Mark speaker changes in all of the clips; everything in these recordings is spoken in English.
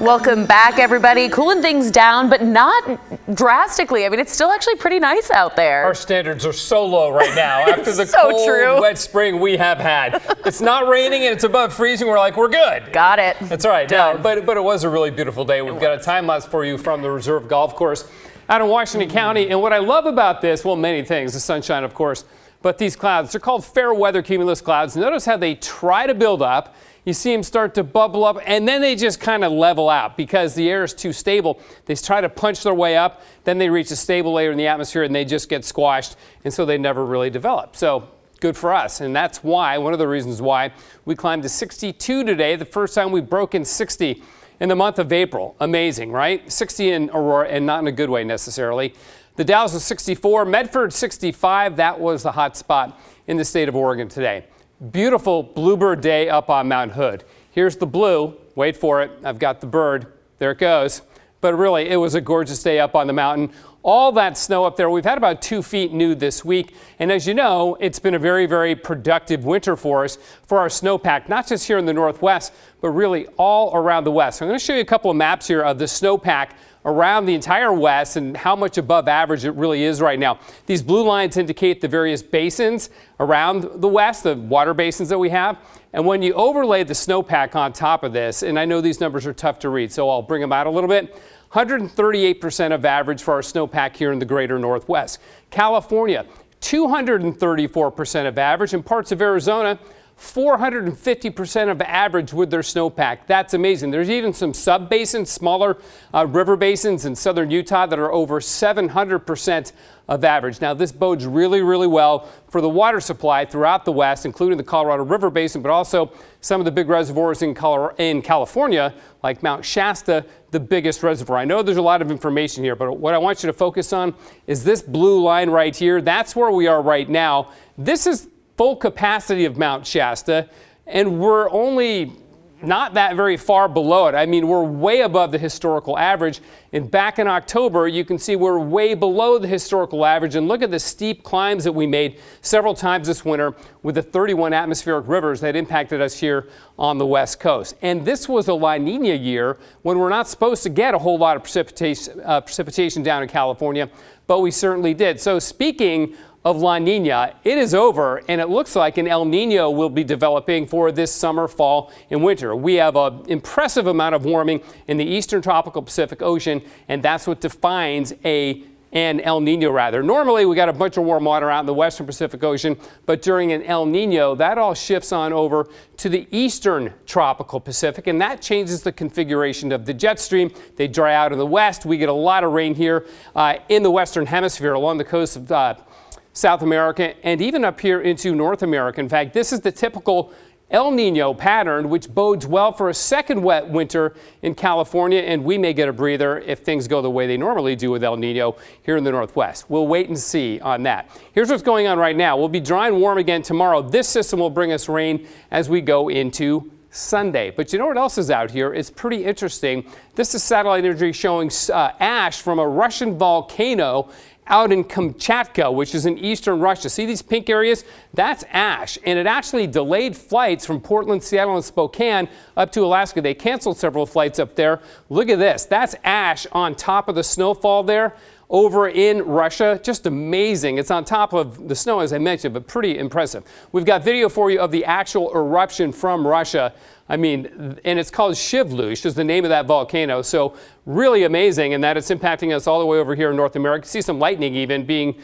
Speaker 1: Welcome back, everybody. Cooling things down, but not drastically. I mean, it's still actually pretty nice out there.
Speaker 2: Our standards are so low right now after the
Speaker 1: so
Speaker 2: cold, wet spring we have had. It's not raining and it's above freezing. We're like, we're good.
Speaker 1: Got it.
Speaker 2: That's all right. Now, but it was a really beautiful day. We've got a time lapse for you from the Reserve Golf Course out in Washington County. And what I love about this, well, many things, the sunshine, of course, but these clouds, they're called fair weather cumulus clouds. Notice how they try to build up. You see them start to bubble up, and then they just kind of level out because the air is too stable. They try to punch their way up, then they reach a stable layer in the atmosphere, and they just get squashed, and so they never really develop. So good for us, and that's why, one of the reasons why, we climbed to 62 today, the first time we've broken 60 in the month of April. Amazing, right? 60 in Aurora, and not in a good way necessarily. The Dalles was 64, Medford 65. That was the hot spot in the state of Oregon today. Beautiful bluebird day up on Mount Hood. Here's the blue. Wait for it. I've got the bird. There it goes. But really, it was a gorgeous day up on the mountain. All that snow up there. We've had about 2 feet new this week. And as you know, it's been a very, very productive winter for us for our snowpack, not just here in the Northwest, but really all around the West. So I'm going to show you a couple of maps here of the snowpack around the entire West and how much above average it really is right now. These blue lines indicate the various basins around the West, the water basins that we have. And when you overlay the snowpack on top of this, and I know these numbers are tough to read, so I'll bring them out a little bit. 138% of average for our snowpack here in the greater Northwest. California, 234% of average. In parts of Arizona, 450% of average with their snowpack. That's amazing. There's even some sub-basins, smaller river basins in southern Utah that are over 700% of average. Now, this bodes really, really well for the water supply throughout the West, including the Colorado River Basin, but also some of the big reservoirs in California, like Mount Shasta, the biggest reservoir. I know there's a lot of information here, but what I want you to focus on is this blue line right here. That's where we are right now. This is full capacity of Mount Shasta, and we're only not that very far below it. I mean, we're way above the historical average. And back in October, you can see we're way below the historical average. And look at the steep climbs that we made several times this winter with the 31 atmospheric rivers that impacted us here on the West Coast. And this was a La Nina year when we're not supposed to get a whole lot of precipitation down in California, but we certainly did. So speaking of La Nina, it is over, and it looks like an El Nino will be developing for this summer, fall, and winter. We have an impressive amount of warming in the eastern tropical Pacific Ocean, and that's what defines an El Nino rather. Normally, we got a bunch of warm water out in the western Pacific Ocean, but during an El Nino, that all shifts on over to the eastern tropical Pacific, and that changes the configuration of the jet stream. They dry out in the west. We get a lot of rain here in the western hemisphere along the coast of South America, and even up here into North America. In fact, this is the typical El Nino pattern, which bodes well for a second wet winter in California, and we may get a breather if things go the way they normally do with El Nino here in the Northwest. We'll wait and see on that. Here's what's going on right now. We'll be dry and warm again tomorrow. This system will bring us rain as we go into Sunday. But you know what else is out here? It's pretty interesting. This is satellite imagery showing ash from a Russian volcano out in Kamchatka, which is in eastern Russia. See these pink areas? That's ash, and it actually delayed flights from Portland, Seattle, and Spokane up to Alaska. They canceled several flights up there. Look at this. That's ash on top of the snowfall there over in Russia. Just amazing. It's on top of the snow, as I mentioned, but pretty impressive. We've got video for you of the actual eruption from Russia. I mean, and it's called Shivlush is the name of that volcano. So really amazing in that it's impacting us all the way over here in North America. See some lightning even being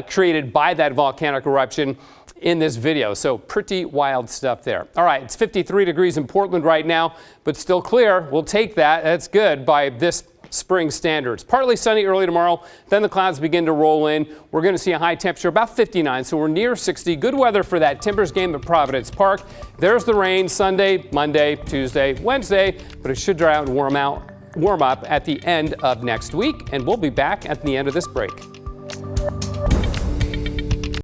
Speaker 2: created by that volcanic eruption in this video. So pretty wild stuff there. All right, it's 53 degrees in Portland right now, but still clear. We'll take that. That's good by this spring standards. Partly sunny early tomorrow, then the clouds begin to roll in. We're going to see a high temperature about 59, so we're near 60. Good weather for that Timbers game at Providence Park. There's the rain Sunday, Monday, Tuesday, Wednesday, but it should dry out and warm up at the end of next week, and we'll be back at the end of this break.